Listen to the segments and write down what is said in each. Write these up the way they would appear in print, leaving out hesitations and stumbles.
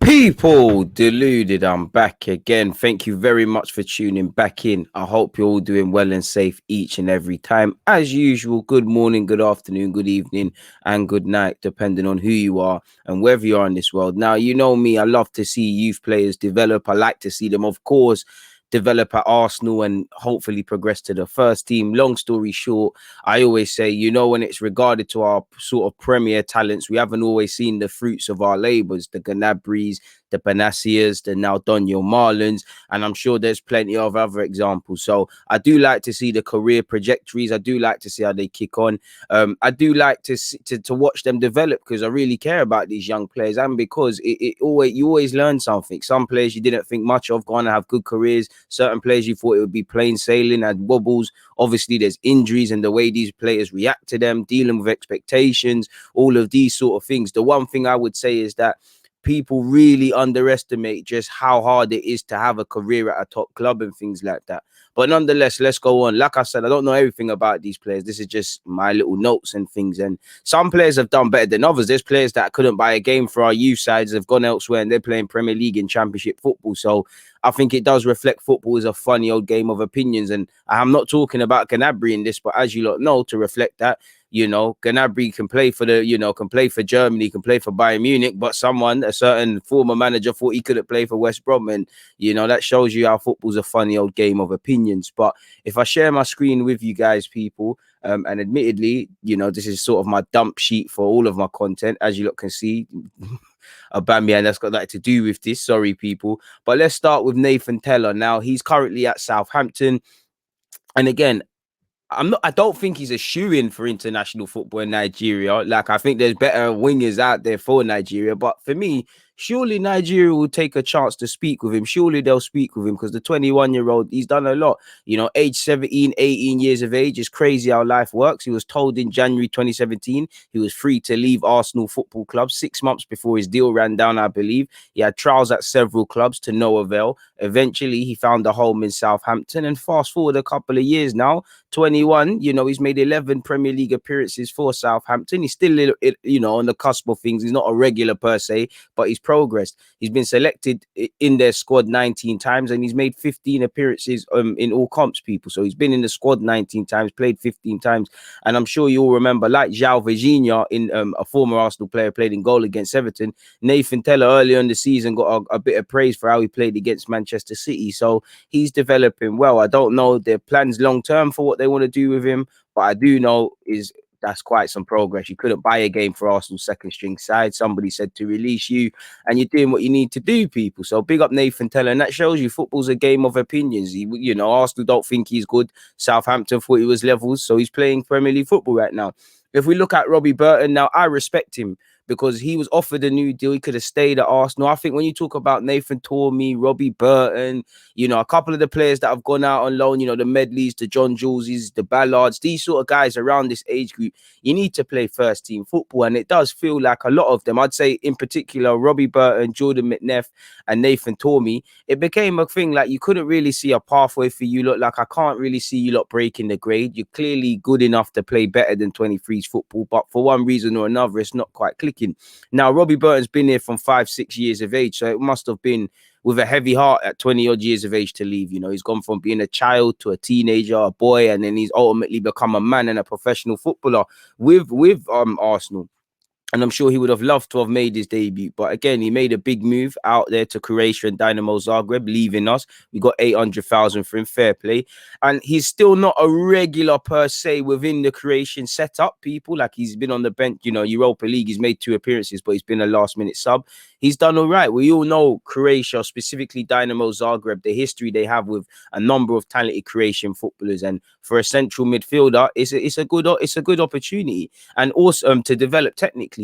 People, Deluded, I'm back again. Thank you very much for tuning back in. I hope you're all doing well and safe each and every time. As usual, good morning, good afternoon, good evening, and good night, depending on who you are and wherever you are in this world. Now, you know me, I love to see youth players develop. I like to see them, of course, develop at Arsenal and hopefully progress to the first team. Long story short, I always say, you know, when it's regarded to our sort of premier talents, we haven't always seen the fruits of our labours, the Gnabry's, the Bennacirs, the now Donyell Malens, and I'm sure there's plenty of other examples. So I do like to see the career trajectories. I do like to see how they kick on. I do like to watch them develop because I really care about these young players, and because you always learn something. Some players you didn't think much of going to have good careers. Certain players you thought it would be plain sailing, had wobbles. Obviously, there's injuries and the way these players react to them, dealing with expectations, all of these sort of things. The one thing I would say is that people really underestimate just how hard it is to have a career at a top club and things like that. But nonetheless, let's go on. Like I said, I don't know everything about these players. This is just my little notes and things. And some players have done better than others. There's players that couldn't buy a game for our youth sides, have gone elsewhere and they're playing Premier League and Championship football. So I think it does reflect football as a funny old game of opinions. And I'm not talking about Gnabry in this, but as you lot know, to reflect that, you know, Gnabry can play for can play for Germany, can play for Bayern Munich, but a certain former manager thought he couldn't play for West Brom. And, you know, that shows you how football's a funny old game of opinions. But if I share my screen with you guys, people, and admittedly, you know, this is sort of my dump sheet for all of my content, as you lot can see. Aubameyang, that's got that to do with this. Sorry, people. But let's start with Nathan Tella. Now, he's currently at Southampton. And again, I don't think he's a shoo-in for international football in Nigeria. Like, I think there's better wingers out there for Nigeria. But for me, surely Nigeria will take a chance to speak with him. Surely they'll speak with him because the 21-year-old, he's done a lot. You know, age 17, 18 years of age. It's crazy how life works. He was told in January 2017 he was free to leave Arsenal Football Club 6 months before his deal ran down, I believe. He had trials at several clubs to no avail. Eventually, he found a home in Southampton. And fast forward a couple of years now, 21, you know, he's made 11 Premier League appearances for Southampton. He's still, you know, on the cusp of things. He's not a regular per se, but he's progressed. He's been selected in their squad 19 times and he's made 15 appearances in all comps, people. So he's been in the squad 19 times, played 15 times. And I'm sure you all remember, like João Virginia, in a former Arsenal player, played in goal against Everton. Nathan Tella earlier in the season got a bit of praise for how he played against Manchester City. So he's developing well. I don't know their plans long term for what they want to do with him, but I do know is that's quite some progress. You couldn't buy a game for Arsenal's second string side. Somebody said to release you, and you're doing what you need to do, people. So big up Nathan Tella, and that shows you football's a game of opinions. You know, Arsenal don't think he's good. Southampton thought he was levels, so he's playing Premier League football right now. If we look at Robbie Burton, now I respect him because he was offered a new deal. He could have stayed at Arsenal. I think when you talk about Nathan Tormey, Robbie Burton, you know, a couple of the players that have gone out on loan, you know, the Medleys, the John Juleses, the Ballards, these sort of guys around this age group, you need to play first team football. And it does feel like a lot of them, I'd say in particular, Robbie Burton, Jordan McNeff and Nathan Tormey, it became a thing like you couldn't really see a pathway for you. Look, like I can't really see you lot breaking the grade. You're clearly good enough to play better than 23's football, but for one reason or another, it's not quite clicking. Now, Robbie Burton's been here from 5-6 years of age, so it must have been with a heavy heart at 20-odd years of age to leave. You know, he's gone from being a child to a teenager, a boy, and then he's ultimately become a man and a professional footballer with Arsenal. And I'm sure he would have loved to have made his debut. But again, he made a big move out there to Croatia and Dynamo Zagreb, leaving us. We got 800,000 for him, fair play. And he's still not a regular per se within the Croatian setup, people. Like he's been on the bench, you know, Europa League. He's made 2 appearances, but he's been a last-minute sub. He's done all right. We all know Croatia, specifically Dynamo Zagreb, the history they have with a number of talented Croatian footballers. And for a central midfielder, it's a good opportunity. And also to develop technically.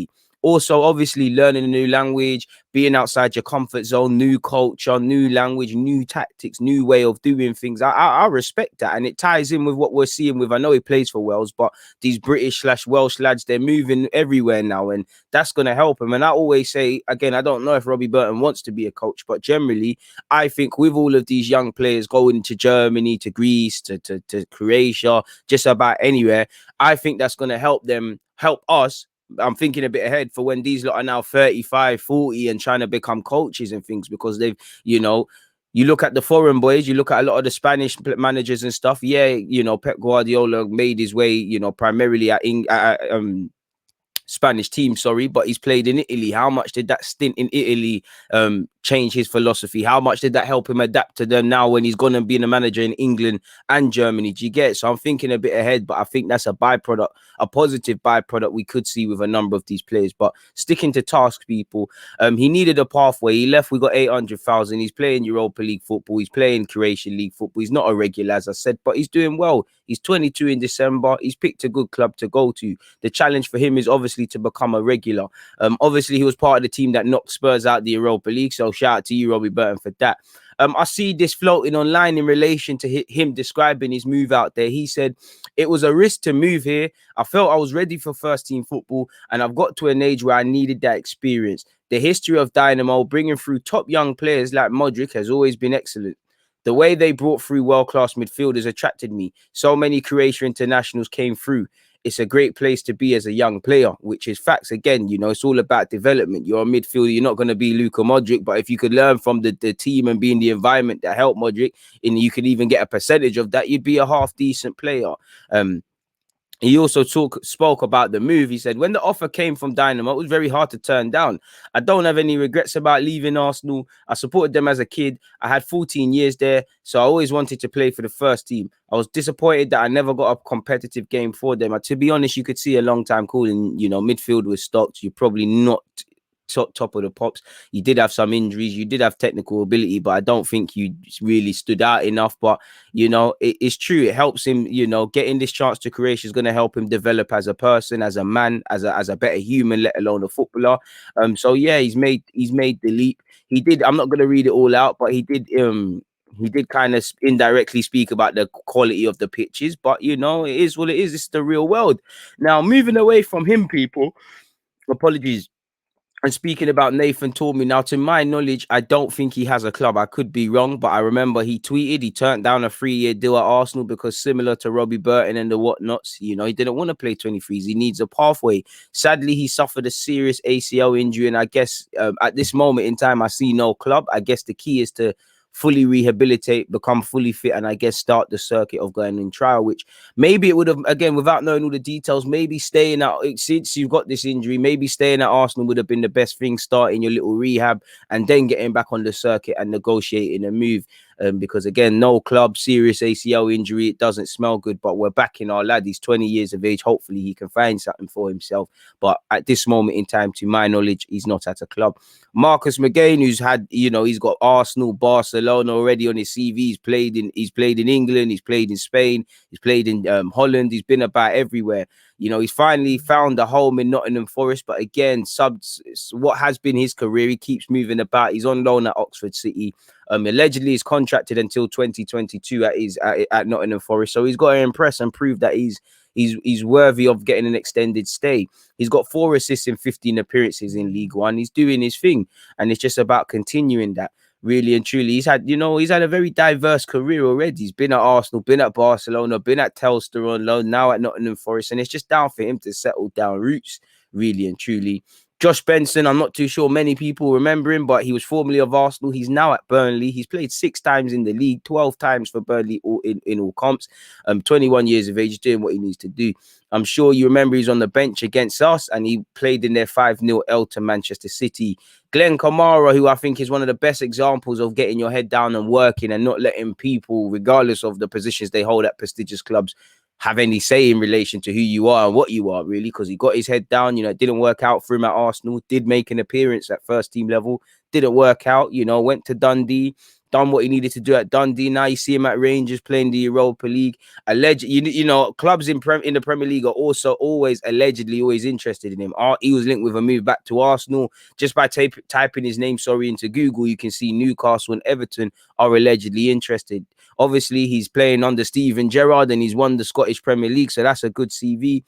Also, obviously, learning a new language, being outside your comfort zone, new culture, new language, new tactics, new way of doing things. I respect that. And it ties in with what we're seeing with, I know he plays for Wales, but these British/Welsh lads, they're moving everywhere now. And that's going to help him. And I always say, again, I don't know if Robbie Burton wants to be a coach, but generally, I think with all of these young players going to Germany, to Greece, to Croatia, just about anywhere, I think that's going to help them, help us I'm thinking a bit ahead for when these lot are now 35, 40 and trying to become coaches and things, because they've, you know, you look at the foreign boys, you look at a lot of the Spanish managers and stuff. Yeah, you know, Pep Guardiola made his way, you know, primarily at Spanish team, sorry, but he's played in Italy. How much did that stint in Italy change his philosophy? How much did that help him adapt to them now when he's going to be a manager in England and Germany? Do you get it? So I'm thinking a bit ahead, but I think that's a byproduct, a positive byproduct we could see with a number of these players. But sticking to task, people, he needed a pathway. He left, we got 800,000. He's playing Europa League football. He's playing Croatian League football. He's not a regular, as I said, but he's doing well. He's 22 in December. He's picked a good club to go to. The challenge for him is obviously to become a regular. Obviously, he was part of the team that knocked Spurs out the Europa League. So shout out to you, Robbie Burton, for that. I see this floating online in relation to him describing his move out there. He said, it was a risk to move here. I felt I was ready for first team football, and I've got to an age where I needed that experience. The history of Dynamo bringing through top young players like Modric has always been excellent. The way they brought through world-class midfielders attracted me. So many Croatia internationals came through. It's a great place to be as a young player, which is facts. Again, you know, it's all about development. You're a midfielder. You're not going to be Luka Modric, but if you could learn from the team and be in the environment that helped Modric, and you could even get a percentage of that, you'd be a half-decent player. He also spoke about the move. He said, when the offer came from Dynamo, it was very hard to turn down. I don't have any regrets about leaving Arsenal. I supported them as a kid. I had 14 years there, so I always wanted to play for the first team. I was disappointed that I never got a competitive game for them. To be honest, you could see a long time calling, you know, midfield was stocked. You're probably not top of the pops. You did have some injuries, you did have technical ability, but I don't think you really stood out enough. But you know, it's true, it helps him, you know, getting this chance to Croatia is going to help him develop as a person, as a man, as a better human, let alone a footballer. So yeah, he's made the leap. He did, I'm not going to read it all out, but he did kind of indirectly speak about the quality of the pitches, but you know, it is what it is. It's the real world. Now, moving away from him, people, apologies. And speaking about Nathan Tormey, now to my knowledge, I don't think he has a club. I could be wrong, but I remember he tweeted he turned down a 3-year deal at Arsenal because, similar to Robbie Burton and the whatnots, you know, he didn't want to play 23s. He needs a pathway. Sadly, he suffered a serious ACL injury, and I guess at this moment in time, I see no club. I guess the key is to fully rehabilitate, become fully fit, and I guess start the circuit of going in trial, which maybe it would have, again, without knowing all the details, maybe staying out, since you've got this injury, maybe staying at Arsenal would have been the best thing, starting your little rehab and then getting back on the circuit and negotiating a move. Because again, no club, serious ACL injury, it doesn't smell good, but we're backing our lad. He's 20 years of age. Hopefully he can find something for himself. But at this moment in time, to my knowledge, he's not at a club. Marcus McGain, who's had, you know, he's got Arsenal, Barcelona already on his CV. He's played in England, he's played in Spain, he's played in Holland, he's been about everywhere. You know, he's finally found a home in Nottingham Forest, but again, what has been his career, he keeps moving about. He's on loan at Oxford City. Allegedly, he's contracted until 2022 at Nottingham Forest. So he's got to impress and prove that he's worthy of getting an extended stay. He's got 4 assists in 15 appearances in League One. He's doing his thing, and it's just about continuing that. Really and truly, he's had a very diverse career already. He's been at Arsenal, been at Barcelona, been at Telstar on loan, now at Nottingham Forest, and it's just down for him to settle down roots, really and truly. Josh Benson, I'm not too sure many people remember him, but he was formerly of Arsenal. He's now at Burnley. He's played 6 times in the league, 12 times for Burnley in all comps. 21 years of age, doing what he needs to do. I'm sure you remember he's on the bench against us, and he played in their 5-0 L to Manchester City. Glenn Kamara, who I think is one of the best examples of getting your head down and working and not letting people, regardless of the positions they hold at prestigious clubs, have any say in relation to who you are and what you are, really, because he got his head down. You know, it didn't work out for him at Arsenal, did make an appearance at first team level, didn't work out, you know, went to Dundee, done what he needed to do at Dundee. Now you see him at Rangers playing the Europa League. You know, clubs in the Premier League are also always interested in him. He was linked with a move back to Arsenal. Just by typing his name, into Google, you can see Newcastle and Everton are allegedly interested. Obviously, he's playing under Steven Gerrard and he's won the Scottish Premier League, so that's a good CV.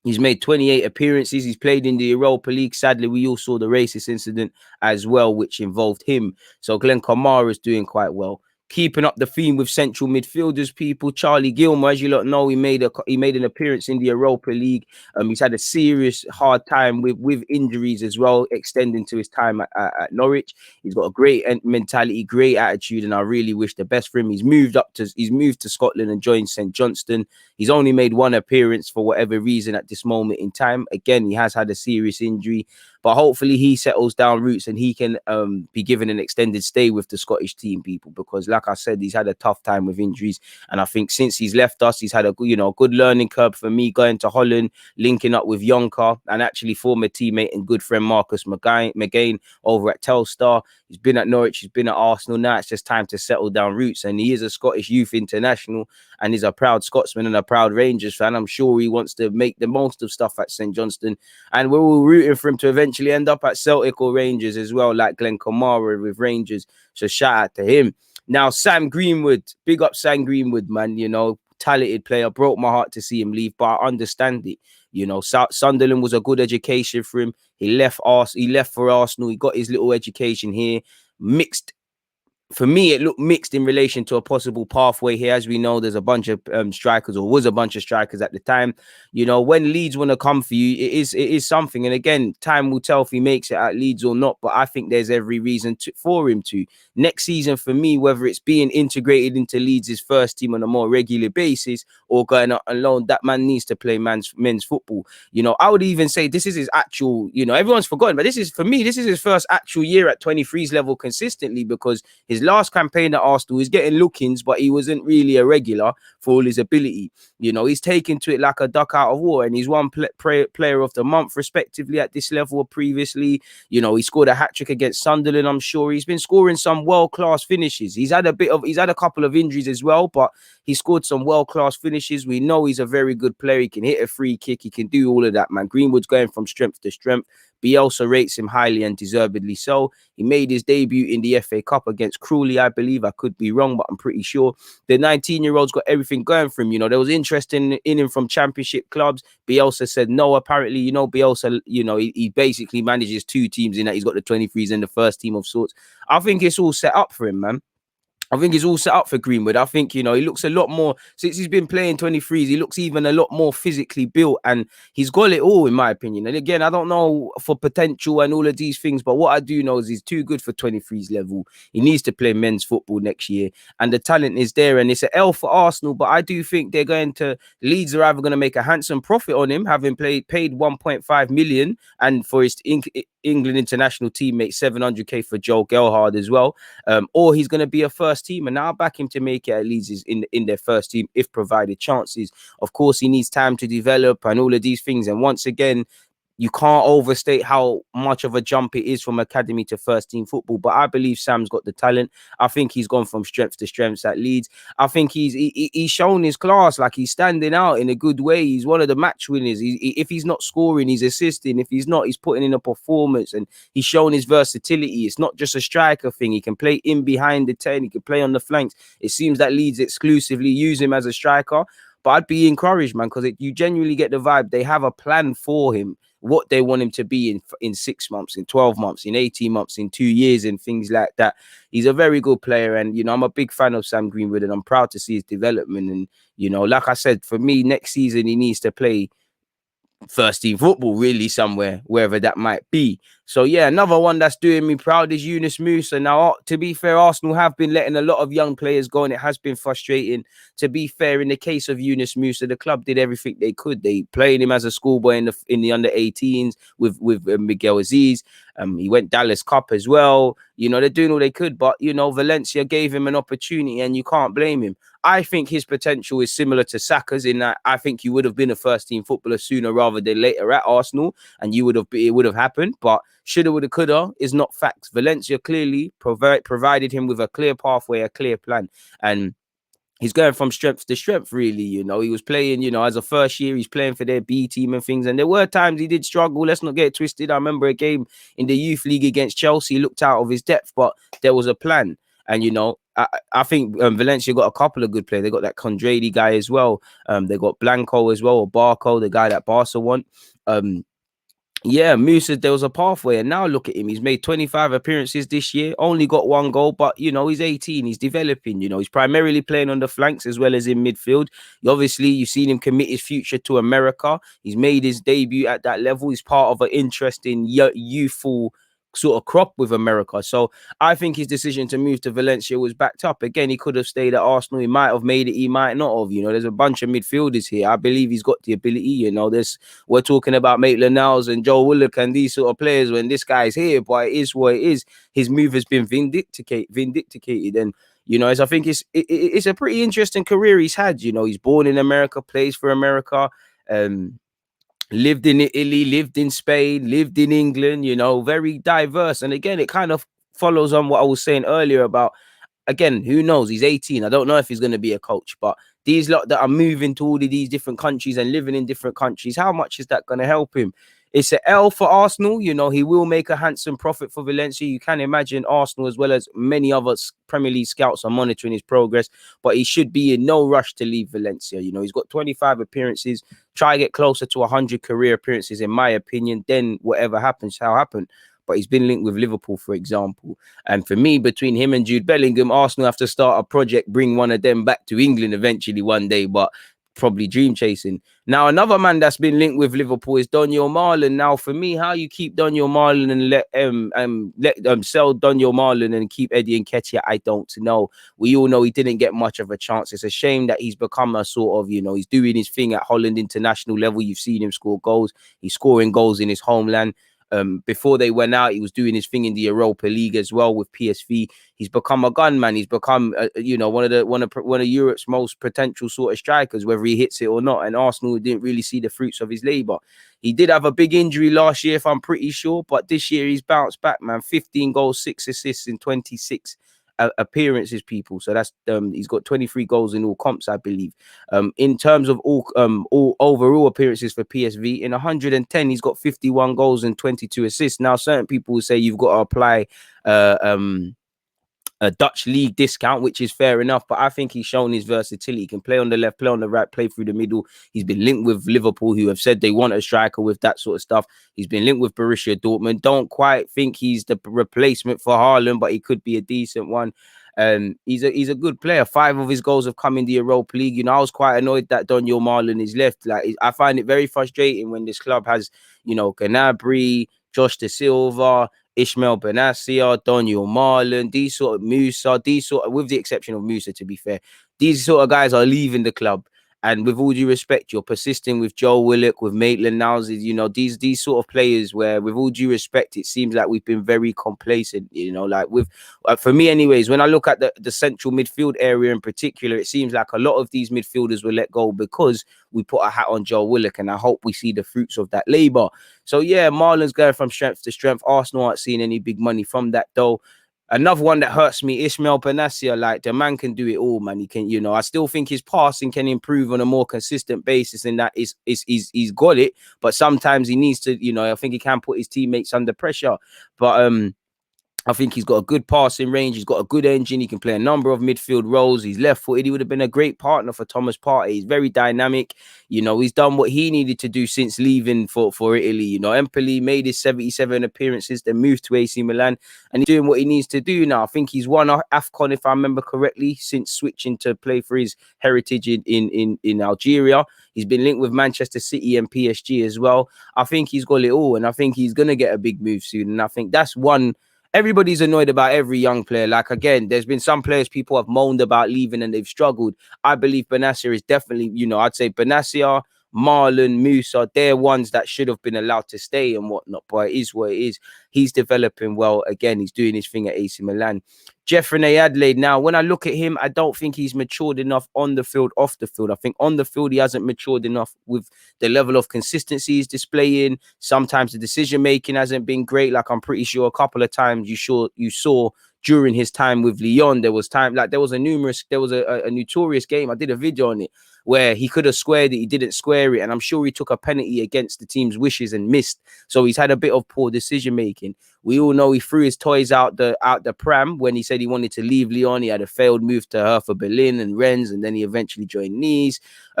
He's made 28 appearances. He's played in the Europa League. Sadly, we all saw the racist incident as well, which involved him. So Glenn Kamara is doing quite well. keeping up the theme with central midfielders, people. Charlie Gilmour, as you lot know, he made an appearance in the Europa League. He's had a serious hard time with injuries as well, extending to his time at Norwich. He's got a great mentality, great attitude, and I really wish the best for him. He's moved to Scotland and joined St Johnstone. He's only made one appearance for whatever reason at this moment in time. Again, he has had a serious injury, but hopefully he settles down roots and he can be given an extended stay with the Scottish team, people, because like I said, he's had a tough time with injuries. And I think since he's left us, he's had a good learning curve for me, going to Holland, linking up with Youngster and actually former teammate and good friend Marcus McGain over at Telstar. He's been at Norwich, he's been at Arsenal. Now it's just time to settle down roots. And he is a Scottish youth international and he's a proud Scotsman and a proud Rangers fan. I'm sure he wants to make the most of stuff at St Johnstone. And we're all rooting for him to eventually end up at Celtic or Rangers as well, like Glenn Kamara with Rangers. So shout out to him. Now, Sam Greenwood, big up Sam Greenwood, man. Talented player. Broke my heart to see him leave, but I understand it. Sunderland was a good education for him. He left for Arsenal. He got his little education here. Mixed. For me, it looked mixed in relation to a possible pathway here. As we know, there's a bunch of strikers, or was a bunch of strikers at the time. When Leeds want to come for you, it is something. And again, time will tell if he makes it at Leeds or not. But I think there's every reason for him to. Next season, for me, whether it's being integrated into Leeds' first team on a more regular basis or going out on loan, that man needs to play men's football. I would even say this is his actual, everyone's forgotten, but this is his first actual year at 23s level consistently, because his last campaign at Arsenal, he's getting look-ins, but he wasn't really a regular for all his ability. He's taken to it like a duck out of water, and he's won player of the month respectively at this level previously. He scored a hat-trick against Sunderland, I'm sure. He's been scoring some world-class finishes. He's had a couple of injuries as well, but he scored some world-class finishes. We know he's a very good player. He can hit a free kick. He can do all of that, man. Greenwood's going from strength to strength. Bielsa rates him highly and deservedly so. He made his debut in the FA Cup against Crowley, I believe. I could be wrong, but I'm pretty sure. The 19-year-old's got everything going for him. There was interest in him from championship clubs. Bielsa said no, apparently. Bielsa, he basically manages two teams in that. He's got the 23s and the first team of sorts. I think it's all set up for him, man. I think he's all set up for Greenwood. I think, he looks a lot more, since he's been playing 23s, he looks even a lot more physically built, and he's got it all, in my opinion. And again, I don't know for potential and all of these things, but what I do know is he's too good for 23s level. He needs to play men's football next year, and the talent is there, and it's an L for Arsenal, but I do think Leeds are either going to make a handsome profit on him, having paid 1.5 million, and for his England international teammate 700k for Joel Gelhardt as well, or he's going to be a first team, and now back him to make it at Leeds in their first team if provided chances. Of course, he needs time to develop and all of these things, and once again, you can't overstate how much of a jump it is from academy to first team football. But I believe Sam's got the talent. I think he's gone from strength to strength at Leeds. I think he's shown his class. Like, he's standing out in a good way. He's one of the match winners. If he's not scoring, he's assisting. If he's not, he's putting in a performance, and he's shown his versatility. It's not just a striker thing. He can play in behind the 10. He can play on the flanks. It seems that Leeds exclusively use him as a striker. But I'd be encouraged, man, because you genuinely get the vibe. They have a plan for him, what they want him to be in 6 months, in 12 months, in 18 months, in 2 years, and things like that. He's a very good player, and I'm a big fan of Sam Greenwood, and I'm proud to see his development. And like I said, for me, next season he needs to play first team football, really, somewhere, wherever that might be. So yeah, another one that's doing me proud is Yunus Musah. Now, to be fair, Arsenal have been letting a lot of young players go, and it has been frustrating. To be fair, in the case of Yunus Musah, the club did everything they could. They played him as a schoolboy in the under 18s with Miguel Aziz. He went Dallas Cup as well. They're doing all they could, but Valencia gave him an opportunity, and you can't blame him. I think his potential is similar to Saka's, in that I think he would have been a first team footballer sooner rather than later at Arsenal, and it would have happened. But shoulda, woulda, coulda is not facts. Valencia clearly provided him with a clear pathway, a clear plan, and he's going from strength to strength, really. He was playing, as a first year, he's playing for their B team and things. And there were times he did struggle. Let's not get it twisted. I remember a game in the youth league against Chelsea. He looked out of his depth, but there was a plan. And, I think Valencia got a couple of good players. They got that Condradi guy as well. They got Blanco as well, or Barco, the guy that Barca want. Yeah, Musa, there was a pathway, and now look at him. He's made 25 appearances this year, only got 1 goal, but he's 18. He's developing. He's primarily playing on the flanks as well as in midfield. Obviously, you've seen him commit his future to America. He's made his debut at that level. He's part of an interesting youthful sort of crop with America. So I think his decision to move to Valencia was backed up. Again, he could have stayed at Arsenal. He might have made it. He might not have. There's a bunch of midfielders here. I believe he's got the ability. We're talking about Maitland-Niles and Joe Willock and these sort of players when this guy's here, but it is what it is. His move has been vindicated. And, as I think it's a pretty interesting career he's had. He's born in America, plays for America, lived in Italy, lived in Spain, lived in England, very diverse. And again, it kind of follows on what I was saying earlier about, again, who knows? He's 18. I don't know if he's going to be a coach, but these lot that are moving to all of these different countries and living in different countries, how much is that going to help him? It's an L for Arsenal. He will make a handsome profit for Valencia. You can imagine Arsenal, as well as many other Premier League scouts, are monitoring his progress, but he should be in no rush to leave Valencia. He's got 25 appearances. Try to get closer to 100 career appearances, in my opinion. Then whatever happens, shall happen. But he's been linked with Liverpool, for example. And for me, between him and Jude Bellingham, Arsenal have to start a project, bring one of them back to England eventually one day, but probably dream chasing. Now, another man that's been linked with Liverpool is Donyell Malen. Now, for me, how you keep Donyell Malen and let sell Donyell Malen and keep Eddie Nketiah, I don't know. We all know he didn't get much of a chance. It's a shame that he's become a sort of, he's doing his thing at Holland international level. You've seen him score goals. He's scoring goals in his homeland. Before they went out, he was doing his thing in the Europa League as well with PSV. He's become a gunman. He's become, one of Europe's most potential sort of strikers, whether he hits it or not. And Arsenal didn't really see the fruits of his labour. He did have a big injury last year, if I'm pretty sure, but this year he's bounced back, man. 15 goals, 6 assists in 26 appearances, people. So that's he's got 23 goals in all comps, I believe. In terms of all overall appearances for PSV, in 110 he's got 51 goals and 22 assists. Now, certain people will say you've got to apply a Dutch league discount, which is fair enough, but I think he's shown his versatility. He can play on the left, play on the right, play through the middle. He's been linked with Liverpool, who have said they want a striker with that sort of stuff. He's been linked with Borussia Dortmund. Don't quite think he's the replacement for Haaland, but he could be a decent one. He's a good player. 5 of his goals have come in the Europa League. I was quite annoyed that Donyell Malen is left. Like, I find it very frustrating when this club has, Gnabry, Josh Dasilva, Ismael Bennacer, Donyell Malen, these sort of Musah, with the exception of Musah, to be fair, these sort of guys are leaving the club. And with all due respect, you're persisting with Joe Willock, with Maitland-Niles, these sort of players where, with all due respect, it seems like we've been very complacent, like with, for me anyways, when I look at the central midfield area in particular, it seems like a lot of these midfielders were let go because we put a hat on Joe Willock, and I hope we see the fruits of that labour. So yeah, Marlon's going from strength to strength. Arsenal aren't seeing any big money from that though. Another one that hurts me, Ismael Bennacer. Like, the man can do it all, man. He can, I still think his passing can improve on a more consistent basis, and that he's got it. But sometimes he needs to, I think he can put his teammates under pressure. But I think he's got a good passing range. He's got a good engine. He can play a number of midfield roles. He's left-footed. He would have been a great partner for Thomas Partey. He's very dynamic. He's done what he needed to do since leaving for Italy. Empoli made his 77 appearances, then moved to AC Milan, and he's doing what he needs to do now. I think he's won AFCON, if I remember correctly, since switching to play for his heritage in Algeria. He's been linked with Manchester City and PSG as well. I think he's got it all, and I think he's going to get a big move soon. And I think that's one. Everybody's annoyed about every young player. Like, again, there's been some players people have moaned about leaving and they've struggled. I believe Bennacer is definitely, I'd say Bennacer, Marlon, Musah, they're ones that should have been allowed to stay and whatnot, but it is what it is. He's developing well. Again, he's doing his thing at AC Milan. Jeff Reine-Adelaide. Now, when I look at him, I don't think he's matured enough on the field, off the field. I think on the field, he hasn't matured enough with the level of consistency he's displaying. Sometimes the decision-making hasn't been great. Like, I'm pretty sure a couple of times you saw during his time with Lyon, there was a notorious game. I did a video on it. where he could have squared it, he didn't square it, and I'm sure he took a penalty against the team's wishes and missed. So he's had a bit of poor decision making. We all know he threw his toys out the pram when he said he wanted to leave Lyon. He had a failed move to Hertha Berlin and Rennes, and then he eventually joined Nice.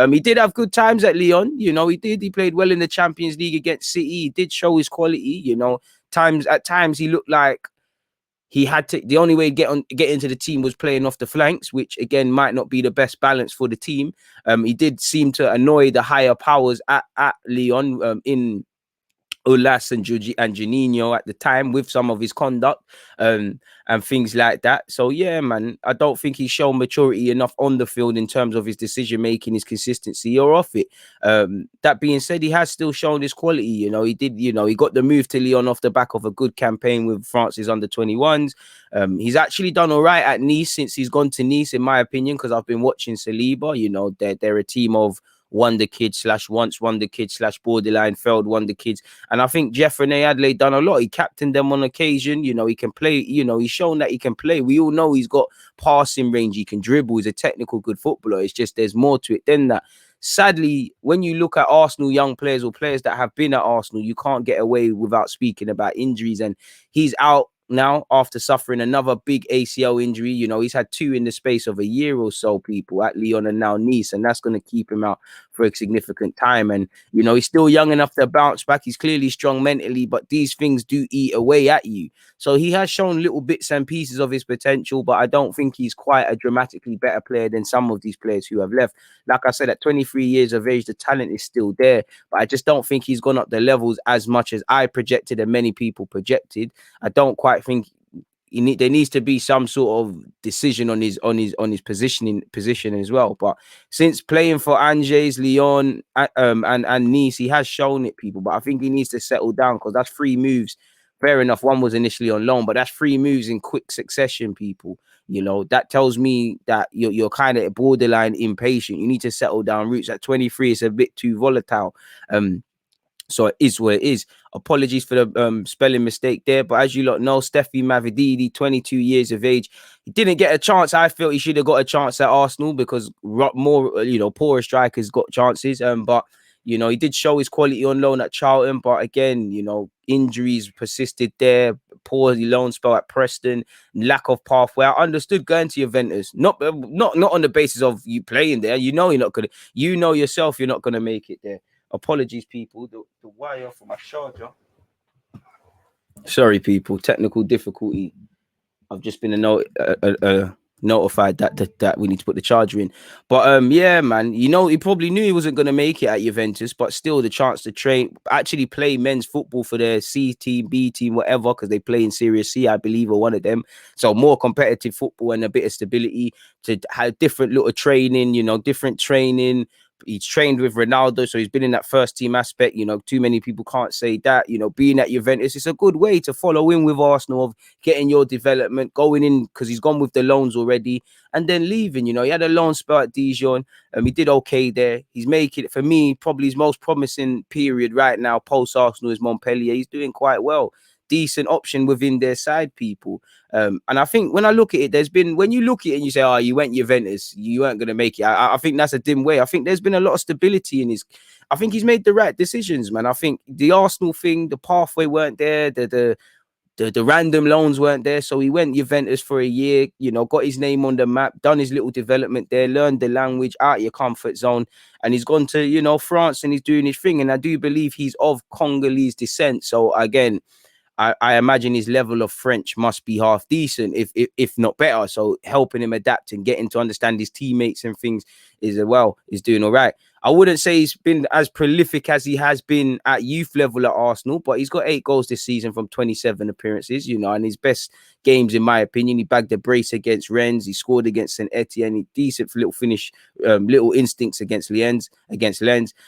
He did have good times at Lyon, you know, he did. He played well in the Champions League against City. He did show his quality, you know. At times he looked like he had to, the only way to get into the team was playing off the flanks, which again might not be the best balance for the team. He did seem to annoy the higher powers at Lyon, in Olas and Juninho at the time with some of his conduct and things like that. So yeah, man, I don't think he's shown maturity enough on the field in terms of his decision making, his consistency, or off it. That being said, he has still shown his quality. You know, he did. You know, he got the move to Lyon off the back of a good campaign with France's under-21s. He's actually done all right at Nice since he's gone to Nice, in my opinion, because I've been watching Saliba. You know, they're a team of wonder kids / once wonder kids / borderline failed wonder kids. And I think Jeff Reine-Adelaide done a lot. He captained them on occasion. You know, he can play. You know, he's shown that he can play. We all know he's got passing range. He can dribble. He's a technical good footballer. It's just there's more to it than that. Sadly, when you look at Arsenal young players or players that have been at Arsenal, you can't get away without speaking about injuries. And he's out now after suffering another big ACL injury. You know, he's had 2 in the space of a year or so, people, at Lyon and now Nice, and that's going to keep him out for a significant time. And, you know, he's still young enough to bounce back. He's clearly strong mentally, but these things do eat away at you. So he has shown little bits and pieces of his potential, but I don't think he's quite a dramatically better player than some of these players who have left. Like I said, at 23 years of age, the talent is still there, but I just don't think he's gone up the levels as much as I projected and many people projected. I don't quite think there needs to be some sort of decision on his position as well. But since playing for Angers, Lyon, and Nice, he has shown it, people. But I think he needs to settle down, because that's 3 moves. Fair enough, one was initially on loan, but that's 3 moves in quick succession, people. You know, that tells me that you're kind of borderline impatient. You need to settle down roots. At 23, it's a bit too volatile. So it is what it is. Apologies for the spelling mistake there. But as you lot know, Stephy Mavididi, 22 years of age. He didn't get a chance. I felt he should have got a chance at Arsenal, because more, you know, poorer strikers got chances. But, you know, he did show his quality on loan at Charlton. But again, you know, injuries persisted there. Poor loan spell at Preston. Lack of pathway. I understood going to Juventus. Not on the basis of you playing there. You know you're not going to. You know yourself you're not going to make it there. Apologies, people. The wire for my charger. Sorry, people. Technical difficulty. I've just been notified that we need to put the charger in. But yeah, man. You know, he probably knew he wasn't going to make it at Juventus, but still the chance to actually play men's football for their C team, B team, whatever, because they play in Serie C, I believe, or one of them. So more competitive football and a bit of stability, to have different little training. You know, different training. He's trained with Ronaldo, so he's been in that first team aspect. You know, too many people can't say that. You know, being at Juventus, it's a good way to follow in with Arsenal, of getting your development, going in, because he's gone with the loans already, and then leaving. You know, he had a loan spell at Dijon, and he did okay there. He's making it, for me, probably his most promising period right now post Arsenal is Montpellier. He's doing quite well. Decent option within their side, people. And I think when I look at it, when you look at it and you say, oh, you went Juventus, you weren't going to make it. I think that's a dim way. I think there's been a lot of stability in his. I think he's made the right decisions, man. I think the Arsenal thing, the pathway weren't there, the random loans weren't there. So he went Juventus for a year, you know, got his name on the map, done his little development there, learned the language, out of your comfort zone. And he's gone to, you know, France, and he's doing his thing. And I do believe he's of Congolese descent. So again, I imagine his level of French must be half decent, if not better. So helping him adapt and getting to understand his teammates and things is doing all right. I wouldn't say he's been as prolific as he has been at youth level at Arsenal, but he's got 8 goals this season from 27 appearances, you know, and his best games, in my opinion, he bagged a brace against Rennes, he scored against St Etienne, he decent little finish, little instincts against Lens.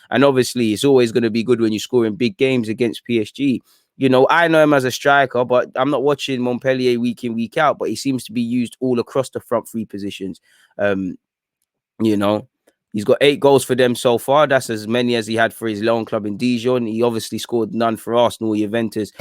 And obviously it's always going to be good when you score in big games against PSG. You know, I know him as a striker, but I'm not watching Montpellier week in, week out, but he seems to be used all across the front 3 positions. You know, He's got 8 goals for them so far. That's as many as he had for his loan club in Dijon. He obviously scored none for Arsenal or Juventus.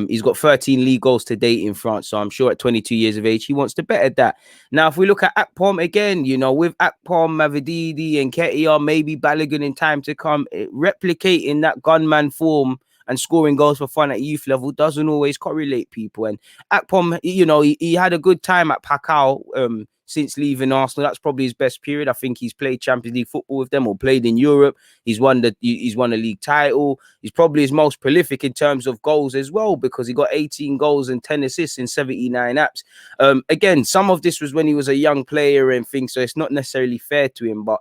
He's got 13 league goals to date in France. So I'm sure at 22 years of age, he wants to better that. Now, if we look at Akpom again, you know, with Akpom, Mavididi and Ketia, maybe Balogun in time to come, replicating that gunman form and scoring goals for fun at youth level doesn't always correlate, people. And Akpom, you know, he had a good time at Pacau since leaving Arsenal. That's probably his best period. I think he's played Champions League football with them or played in Europe. He's won a league title. He's probably his most prolific in terms of goals as well, because he got 18 goals and 10 assists in 79 apps. Again, some of this was when he was a young player and things, so it's not necessarily fair to him, but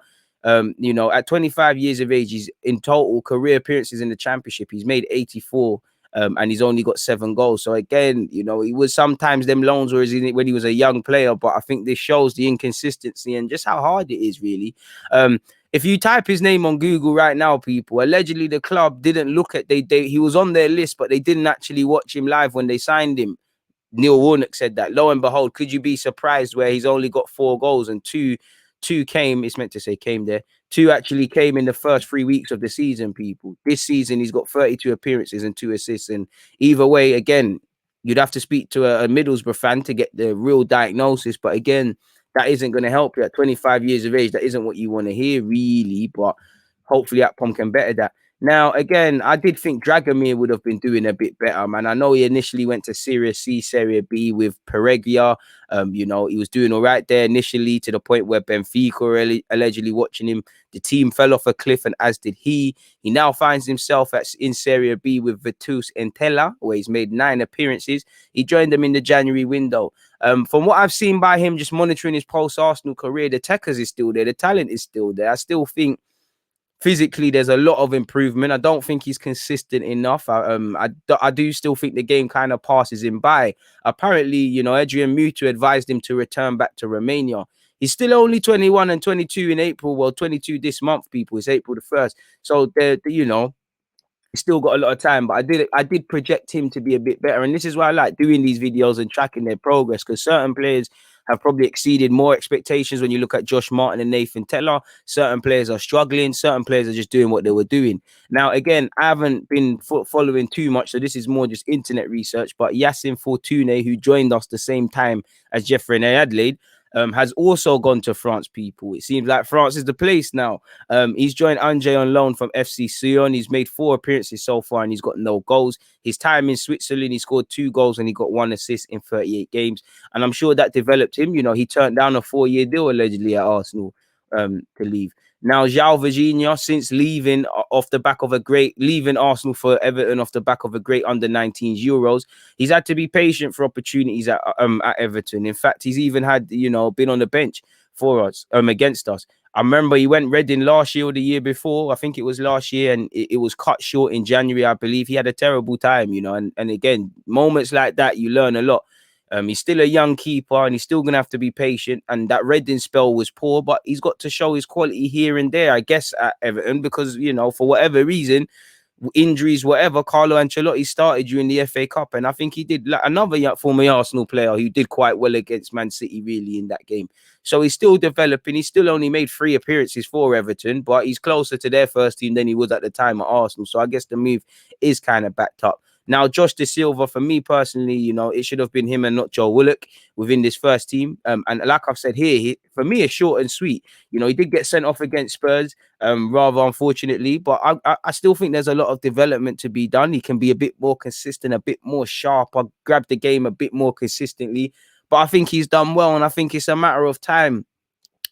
you know, at 25 years of age, he's in total career appearances in the Championship, he's made 84. And he's only got 7 goals. So again, you know, he was sometimes them loans were when he was a young player, but I think this shows the inconsistency and just how hard it is, really. If you type his name on Google right now, people, allegedly the club didn't look at he was on their list, but they didn't actually watch him live when they signed him. Neil Warnock said that. Lo and behold, could you be surprised where he's only got 4 goals and two came, it's meant to say came there, 2 actually came in the first 3 weeks of the season, people. This season, he's got 32 appearances and 2 assists. And either way, again, you'd have to speak to a Middlesbrough fan to get the real diagnosis. But again, that isn't going to help you at 25 years of age. That isn't what you want to hear, really. But hopefully Akpom can better that. Now, again, I did think Dragomir would have been doing a bit better, man. I know he initially went to Serie C, Serie B with Peregia. You know, he was doing all right there initially, to the point where Benfica were allegedly watching him. The team fell off a cliff, and as did he. He now finds himself in Serie B with Virtus and Tella, where he's made 9 appearances. He joined them in the January window. From what I've seen by him, just monitoring his post-Arsenal career, the techers is still there. The talent is still there. I still think physically there's a lot of improvement. I don't think he's consistent enough. I do still think the game kind of passes him by. Apparently, you know, Adrian Mutu advised him to return back to Romania. He's still only 21 and 22 in April. Well, 22 this month, people. It's April the 1st. So, you know, he's still got a lot of time, but I did project him to be a bit better. And this is why I like doing these videos and tracking their progress, because certain players have probably exceeded more expectations. When you look at Josh Martin and Nathan Tella, certain players are struggling. Certain players are just doing what they were doing. Now, again, I haven't been following too much, so this is more just internet research. But Yacine Fortune, who joined us the same time as Reine-Adelaide, has also gone to France, people. It seems like France is the place now. He's joined Angers on loan from FC Sion. He's made 4 appearances so far and he's got no goals. His time in Switzerland, he scored 2 goals and he got 1 assist in 38 games. And I'm sure that developed him. You know, he turned down a 4-year deal allegedly at Arsenal to leave. Now, João Virginia, since leaving Arsenal for Everton off the back of a great under-19s Euros, he's had to be patient for opportunities at Everton. In fact, he's even had, you know, been on the bench for us, against us. I remember he went Reading last year or the year before. I think it was last year, and it was cut short in January, I believe. He had a terrible time, you know, and again, moments like that, you learn a lot. He's still a young keeper and he's still going to have to be patient. And that Reading spell was poor, but he's got to show his quality here and there, I guess, at Everton, because, you know, for whatever reason, injuries, whatever, Carlo Ancelotti started during the FA Cup. And I think he did, like another former Arsenal player who did quite well against Man City, really, in that game. So he's still developing. He's still only made 3 appearances for Everton, but he's closer to their first team than he was at the time at Arsenal. So I guess the move is kind of backed up. Now, Josh Dasilva, for me personally, you know, it should have been him and not Joe Willock within this first team. And like I've said here, for me, it's short and sweet. You know, he did get sent off against Spurs, rather unfortunately, but I still think there's a lot of development to be done. He can be a bit more consistent, a bit more sharp. I'll grab the game a bit more consistently. But I think he's done well, and I think it's a matter of time.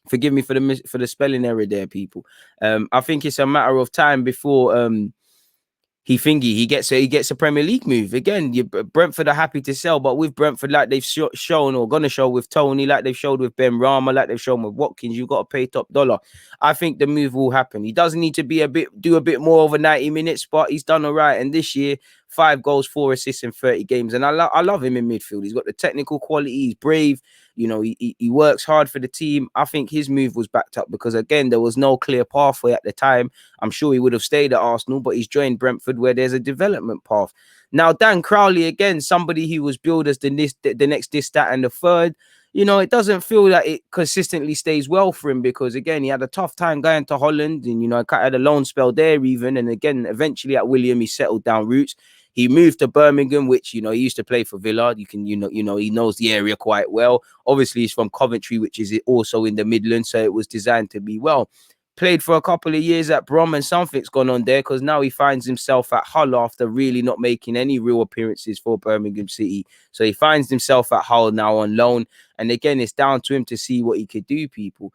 Forgive me for the spelling error there, people. I think it's a matter of time before he gets a Premier League move. Again, Brentford are happy to sell, but with Brentford, like they've shown or gonna show with Tony, like they've showed with Ben Rama, like they've shown with Watkins, you've got to pay top dollar. I think the move will happen. He does need to do a bit more over 90 minutes, but he's done all right. And this year, 5 goals, 4 assists in 30 games. And I love him in midfield. He's got the technical quality. He's brave. You know, he works hard for the team. I think his move was backed up because, again, there was no clear pathway at the time. I'm sure he would have stayed at Arsenal, but he's joined Brentford where there's a development path. Now, Dan Crowley, again, somebody who was billed as the next this, that, and the third. it doesn't feel that it consistently stays well for him, because again, he had a tough time going to Holland, and had a loan spell there even, and again, eventually at William, he settled down roots. He moved to Birmingham, which he used to play for Villa. He knows the area quite well. Obviously, he's from Coventry, which is also in the Midlands, so it was designed to be well. Played for a couple of years at Brom, and something's gone on there, because now he finds himself at Hull after really not making any real appearances for Birmingham City. So he finds himself at Hull now on loan. And again, it's down to him to see what he could do, people.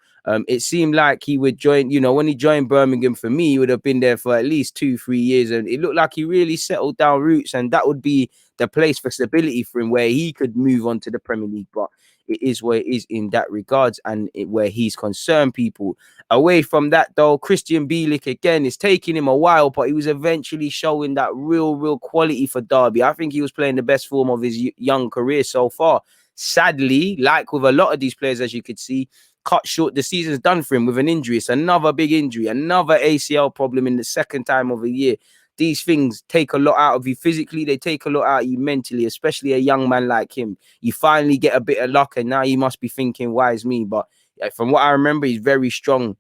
It seemed like he would join, when he joined Birmingham, for me, he would have been there for at least 2-3 years. And it looked like he really settled down roots. And that would be the place for stability for him, where he could move on to the Premier League. But it is where it is in that regards, and where he's concerned, people. Away from that, though, Christian Bielik, again, it's taking him a while, but he was eventually showing that real quality for Derby. I think he was playing the best form of his young career so far. Sadly, like with a lot of these players, as you could see, cut short. The season's done for him with an injury. It's another big injury, another ACL problem in the second time of a year. These things take a lot out of you physically. They take a lot out of you mentally, especially a young man like him. You finally get a bit of luck, and now you must be thinking, why is me? But from what I remember, he's very strong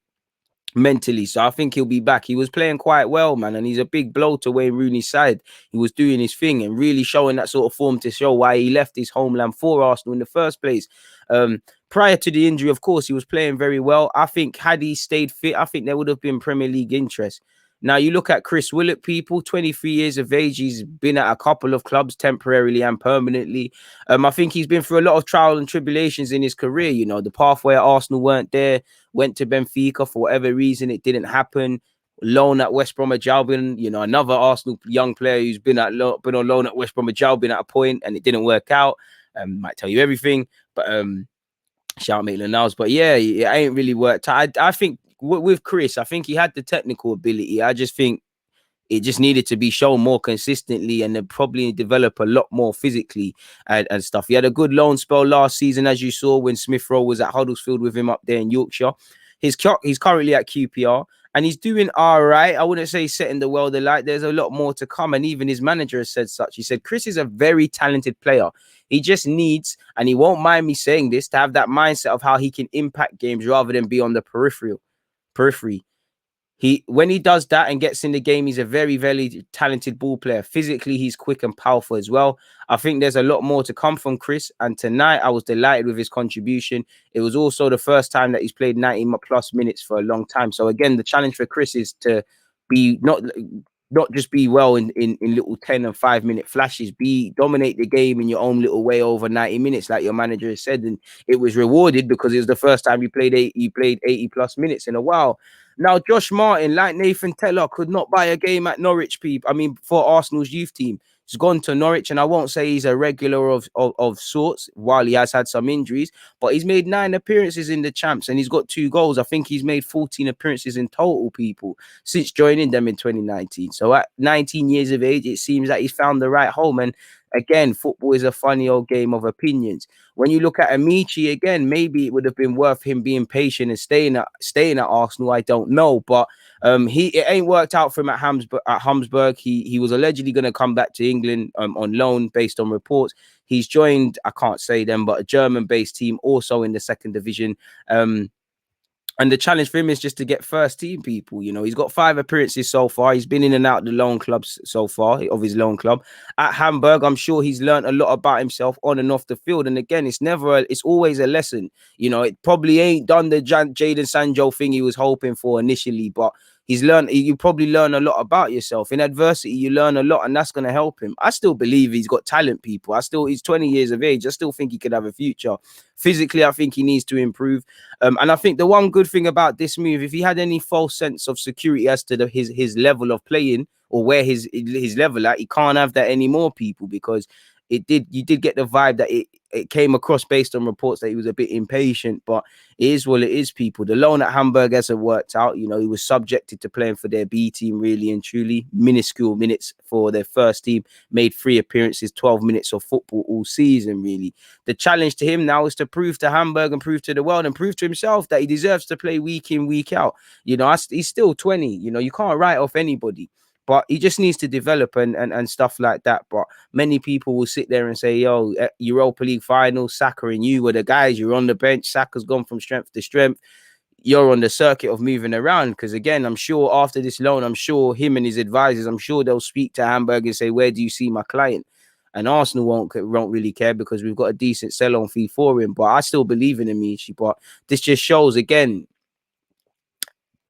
mentally, so I think he'll be back. He was playing quite well, man, and he's a big blow to Wayne Rooney's side. He was doing his thing and really showing that sort of form to show why he left his homeland for Arsenal in the first place. Prior to the injury, of course, he was playing very well. I think had he stayed fit, I think there would have been Premier League interest. Now, you look at Chris Willock, people, 23 years of age. He's been at a couple of clubs temporarily and permanently. I think he's been through a lot of trials and tribulations in his career. The pathway at Arsenal weren't there. Went to Benfica for whatever reason. It didn't happen. Loan at West Bromwich Albion. Another Arsenal young player who's been on loan at West Bromwich Albion at a point, and it didn't work out. Might tell you everything, but shout out Maitland-Niles. But yeah, it ain't really worked. I think with Chris, I think he had the technical ability. I just think it just needed to be shown more consistently, and then probably develop a lot more physically and stuff. He had a good loan spell last season, as you saw, when Smith Rowe was at Huddersfield with him up there in Yorkshire. He's currently at QPR, and he's doing all right. I wouldn't say he's setting the world alight. There's a lot more to come, and even his manager has said such. He said, Chris is a very talented player. He just needs, and he won't mind me saying this, to have that mindset of how he can impact games rather than be on the periphery. When he does that and gets in the game, he's a very talented ball player. Physically, he's quick and powerful as well. I think there's a lot more to come from Chris, and tonight I was delighted with his contribution. It was also the first time that he's played 90 plus minutes for a long time. So again, the challenge for Chris is to be not just be well in little 10 and 5 minute flashes, dominate the game in your own little way over 90 minutes, like your manager has said. And it was rewarded, because it was the first time he played 80 plus minutes in a while. Now, Josh Martin, like Nathan Tella, could not buy a game at Norwich, for Arsenal's youth team. He's gone to Norwich, and I won't say he's a regular of sorts while he has had some injuries, but he's made 9 appearances in the champs, and he's got 2 goals. I think he's made 14 appearances in total, people, since joining them in 2019. So at 19 years of age, it seems that he's found the right home. And again, football is a funny old game of opinions. When you look at Amichi, again, maybe it would have been worth him being patient and staying at Arsenal. I don't know, but it ain't worked out for him at Hamburg. He was allegedly going to come back to England on loan, based on reports. He's joined, I can't say them, but a German-based team also in the second division. And the challenge for him is just to get first team, people. He's got 5 appearances so far. He's been in and out of the loan clubs so far, of his loan club. At Hamburg, I'm sure he's learned a lot about himself on and off the field. And again, it's always a lesson. It probably ain't done the Jadon Sancho thing he was hoping for initially, but you probably learn a lot about yourself. In adversity, you learn a lot, and that's going to help him. I still believe he's got talent, people. He's 20 years of age. I still think he could have a future. Physically, I think he needs to improve. And I think the one good thing about this move, if he had any false sense of security as to his level of playing, or where his level at, he can't have that anymore, people, because you did get the vibe that it came across based on reports that he was a bit impatient. But it is what it is, people. The loan at Hamburg hasn't worked out. He was subjected to playing for their B team, really and truly. Minuscule minutes for their first team. Made 3 appearances, 12 minutes of football all season, really. The challenge to him now is to prove to Hamburg and prove to the world and prove to himself that he deserves to play week in, week out. He's still 20. You can't write off anybody. but he just needs to develop and stuff like that. But many people will sit there and say, yo, Europa League final, Saka and you were the guys. You're on the bench. Saka's gone from strength to strength. You're on the circuit of moving around. Because again, I'm sure after this loan, I'm sure him and his advisors, I'm sure they'll speak to Hamburg and say, where do you see my client? And Arsenal won't really care because we've got a decent sell-on fee for him. But I still believe in Amichi. But this just shows, again,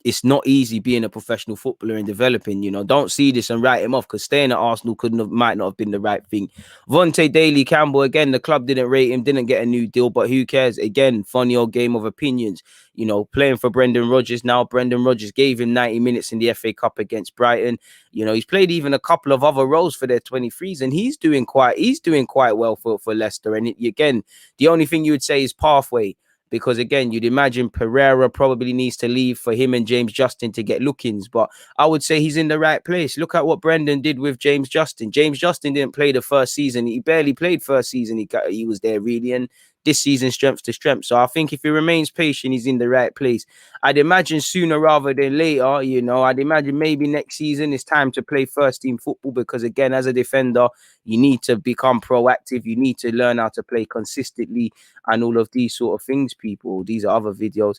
it's not easy being a professional footballer and developing. You know, don't see this and write him off, because staying at Arsenal might not have been the right thing. Vontae Daly Campbell, again, the club didn't rate him, didn't get a new deal, but who cares? Again, funny old game of opinions. You know, playing for Brendan Rodgers now. Brendan Rodgers gave him 90 minutes in the FA Cup against Brighton. You know, he's played even a couple of other roles for their 23s, and he's doing quite well for Leicester. And again, the only thing you would say is pathway. Because again, you'd imagine Pereira probably needs to leave for him and James Justin to get look-ins. But I would say he's in the right place. Look at what Brendan did with James Justin. James Justin didn't play the first season. He barely played first season. He was there really. And this season, strength to strength. So I think if he remains patient, he's in the right place. I'd imagine sooner rather than later, you know, I'd imagine maybe next season it's time to play first team football, because again, as a defender, you need to become proactive. You need to learn how to play consistently and all of these sort of things, people. These are other videos.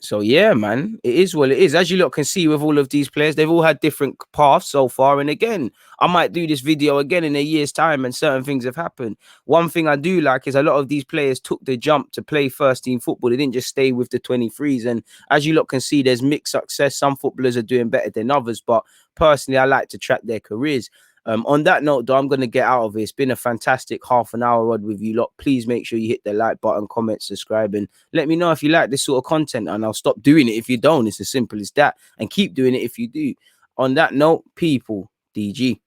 So yeah, man, it is what it is. As you lot can see with all of these players, they've all had different paths so far. And again, I might do this video again in a year's time and certain things have happened. One thing I do like is a lot of these players took the jump to play first team football. They didn't just stay with the 23s. And as you lot can see, there's mixed success. Some footballers are doing better than others, but personally, I like to track their careers. On that note, though, I'm going to get out of it. It's been a fantastic half an hour rod with you lot. Please make sure you hit the like button, comment, subscribe, and let me know if you like this sort of content, and I'll stop doing it if you don't. It's as simple as that, and keep doing it if you do. On that note, people, DG.